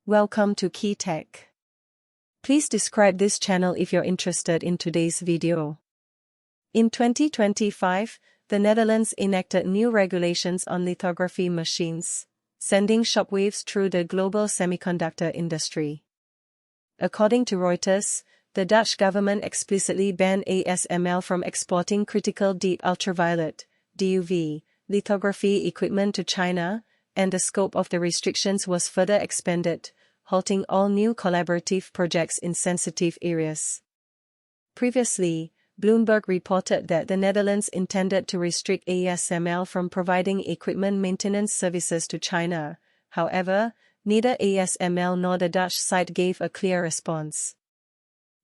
Welcome to Key Tech. Please describe this channel if you're interested in today's video. In 2025, the Netherlands enacted new regulations on lithography machines, sending shockwaves through the global semiconductor industry. According to Reuters, the Dutch government explicitly banned ASML from exporting critical deep ultraviolet (DUV) lithography equipment to China, and the scope of the restrictions was further expanded, halting all new collaborative projects in sensitive areas. Previously, Bloomberg reported that the Netherlands intended to restrict ASML from providing equipment maintenance services to China. However, neither ASML nor the Dutch side gave a clear response.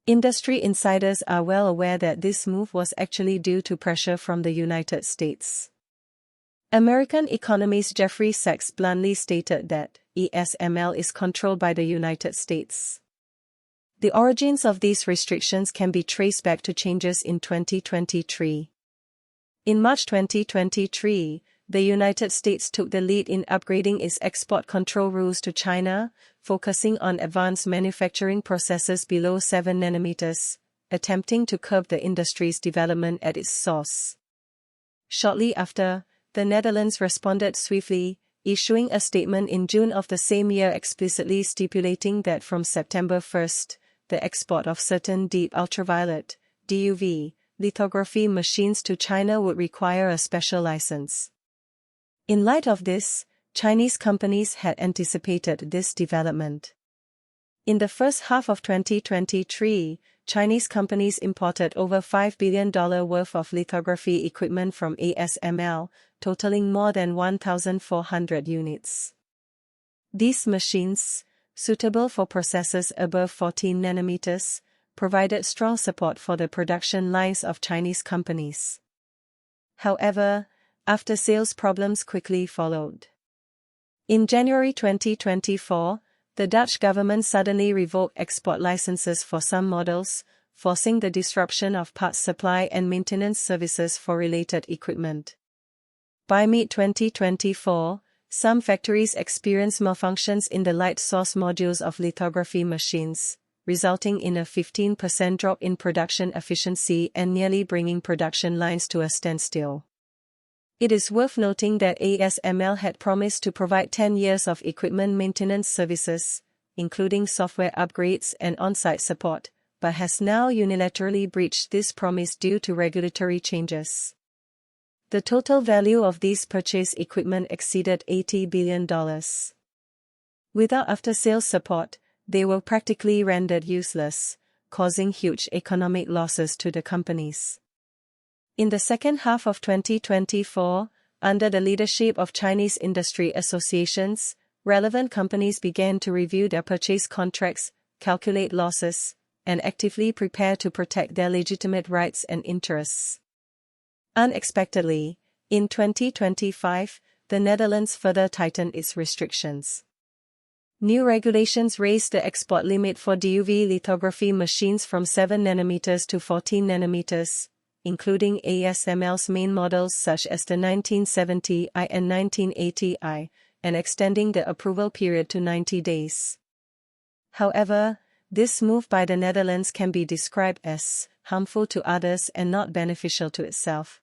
Industry insiders are well aware that this move was actually due to pressure from the United States. American economist Jeffrey Sachs bluntly stated that ASML is controlled by the United States. The origins of these restrictions can be traced back to changes in 2023. In March 2023, the United States took the lead in upgrading its export control rules to China, focusing on advanced manufacturing processes below 7 nanometers, attempting to curb the industry's development at its source. Shortly after, the Netherlands responded swiftly, issuing a statement in June of the same year explicitly stipulating that from September 1, the export of certain deep ultraviolet (DUV) lithography machines to China would require a special license. In light of this, Chinese companies had anticipated this development. In the first half of 2023, Chinese companies imported over $5 billion worth of lithography equipment from ASML, totaling more than 1,400 units. These machines, suitable for processes above 14 nanometers, provided strong support for the production lines of Chinese companies. However, after-sales problems quickly followed. In January 2024, the Dutch government suddenly revoked export licenses for some models, forcing the disruption of parts supply and maintenance services for related equipment. By mid-2024, some factories experienced malfunctions in the light source modules of lithography machines, resulting in a 15% drop in production efficiency and nearly bringing production lines to a standstill. It is worth noting that ASML had promised to provide 10 years of equipment maintenance services, including software upgrades and on-site support, but has now unilaterally breached this promise due to regulatory changes. The total value of these purchased equipment exceeded $80 billion. Without after-sales support, they were practically rendered useless, causing huge economic losses to the companies. In the second half of 2024, under the leadership of Chinese industry associations, relevant companies began to review their purchase contracts, calculate losses, and actively prepare to protect their legitimate rights and interests. Unexpectedly, in 2025, the Netherlands further tightened its restrictions. New regulations raised the export limit for DUV lithography machines from 7 nanometers to 14 nanometers, including ASML's main models such as the 1970i and 1980i, and extending the approval period to 90 days. However, this move by the Netherlands can be described as harmful to others and not beneficial to itself.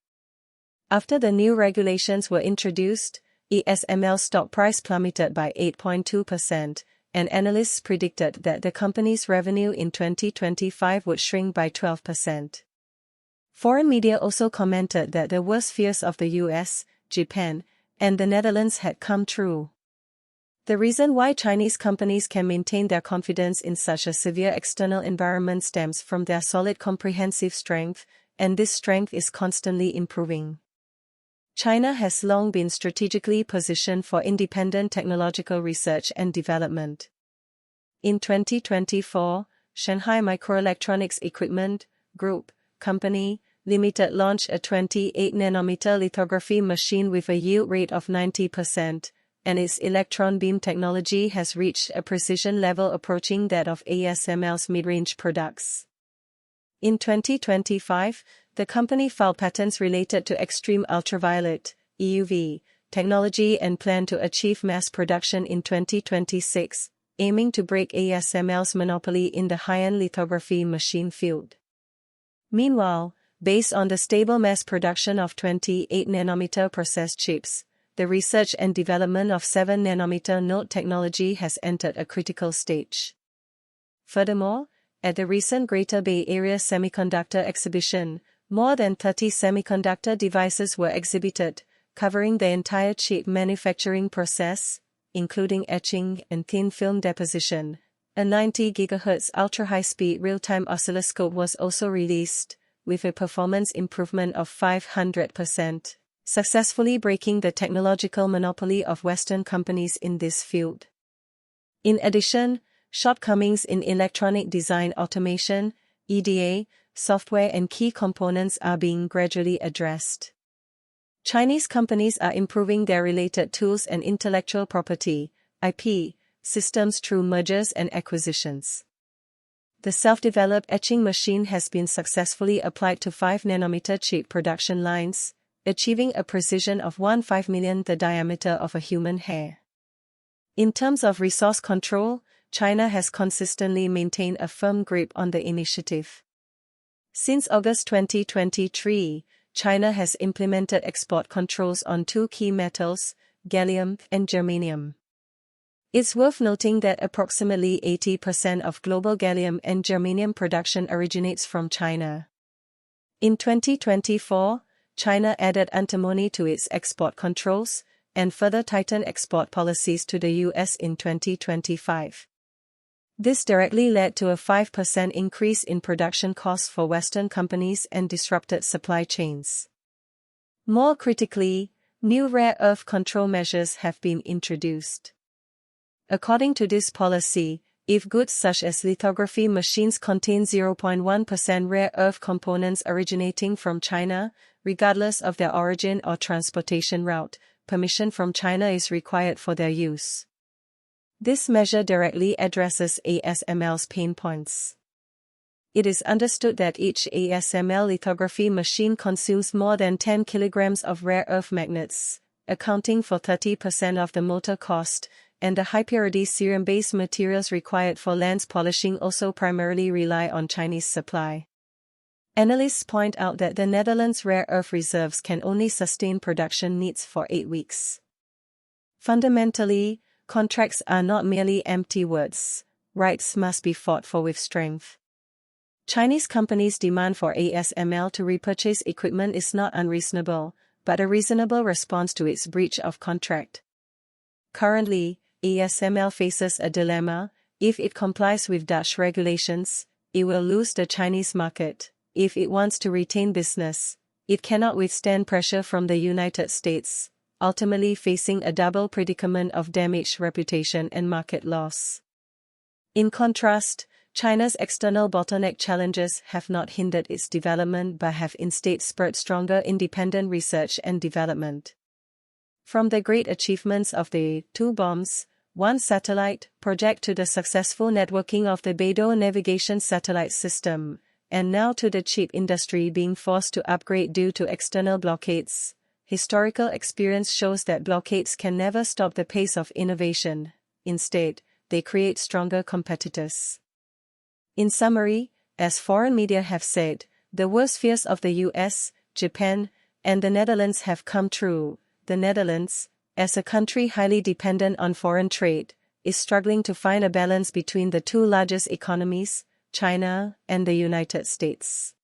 After the new regulations were introduced, ASML's stock price plummeted by 8.2%, and analysts predicted that the company's revenue in 2025 would shrink by 12%. Foreign media also commented that the worst fears of the US, Japan, and the Netherlands had come true. The reason why Chinese companies can maintain their confidence in such a severe external environment stems from their solid comprehensive strength, and this strength is constantly improving. China has long been strategically positioned for independent technological research and development. In 2024, Shanghai Microelectronics Equipment Group Company Limited launched a 28-nanometer lithography machine with a yield rate of 90%, and its electron beam technology has reached a precision level approaching that of ASML's mid-range products. In 2025, the company filed patents related to extreme ultraviolet (EUV) technology and planned to achieve mass production in 2026, aiming to break ASML's monopoly in the high-end lithography machine field. Meanwhile, based on the stable mass production of 28nm process chips, the research and development of 7nm node technology has entered a critical stage. Furthermore, at the recent Greater Bay Area Semiconductor Exhibition, more than 30 semiconductor devices were exhibited, covering the entire chip manufacturing process, including etching and thin film deposition. A 90 GHz ultra-high-speed real-time oscilloscope was also released, with a performance improvement of 500%, successfully breaking the technological monopoly of Western companies in this field. In addition, shortcomings in electronic design automation, EDA, software and key components are being gradually addressed. Chinese companies are improving their related tools and intellectual property, IP, systems through mergers and acquisitions. The self-developed etching machine has been successfully applied to 5nm chip production lines, achieving a precision of 1/5 millionth the diameter of a human hair. In terms of resource control, China has consistently maintained a firm grip on the initiative. Since August 2023, China has implemented export controls on two key metals, gallium and germanium. It's worth noting that approximately 80% of global gallium and germanium production originates from China. In 2024, China added antimony to its export controls, and further tightened export policies to the US in 2025. This directly led to a 5% increase in production costs for Western companies and disrupted supply chains. More critically, new rare earth control measures have been introduced. According to this policy, if goods such as lithography machines contain 0.1% rare earth components originating from China, regardless of their origin or transportation route, permission from China is required for their use. This measure directly addresses ASML's pain points. It is understood that each ASML lithography machine consumes more than 10 kilograms of rare earth magnets, accounting for 30% of the motor cost, and the high-purity cerium-based materials required for lens polishing also primarily rely on Chinese supply. Analysts point out that the Netherlands' rare earth reserves can only sustain production needs for 8 weeks. Fundamentally, contracts are not merely empty words, rights must be fought for with strength. Chinese companies' demand for ASML to repurchase equipment is not unreasonable, but a reasonable response to its breach of contract. Currently, ASML faces a dilemma. If it complies with Dutch regulations, it will lose the Chinese market. If it wants to retain business, it cannot withstand pressure from the United States, ultimately facing a double predicament of damaged reputation and market loss. In contrast, China's external bottleneck challenges have not hindered its development but have instead spurred stronger independent research and development. From the great achievements of the 2 bombs, 1 satellite project to the successful networking of the Beidou navigation satellite system, and now to the chip industry being forced to upgrade due to external blockades, historical experience shows that blockades can never stop the pace of innovation. Instead, they create stronger competitors. In summary, as foreign media have said, the worst fears of the US, Japan, and the Netherlands have come true. The Netherlands, as a country highly dependent on foreign trade, is struggling to find a balance between the 2 largest economies, China and the United States.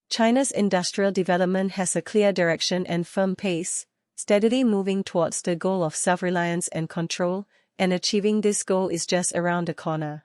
China's industrial development has a clear direction and firm pace, steadily moving towards the goal of self-reliance and control, and achieving this goal is just around the corner.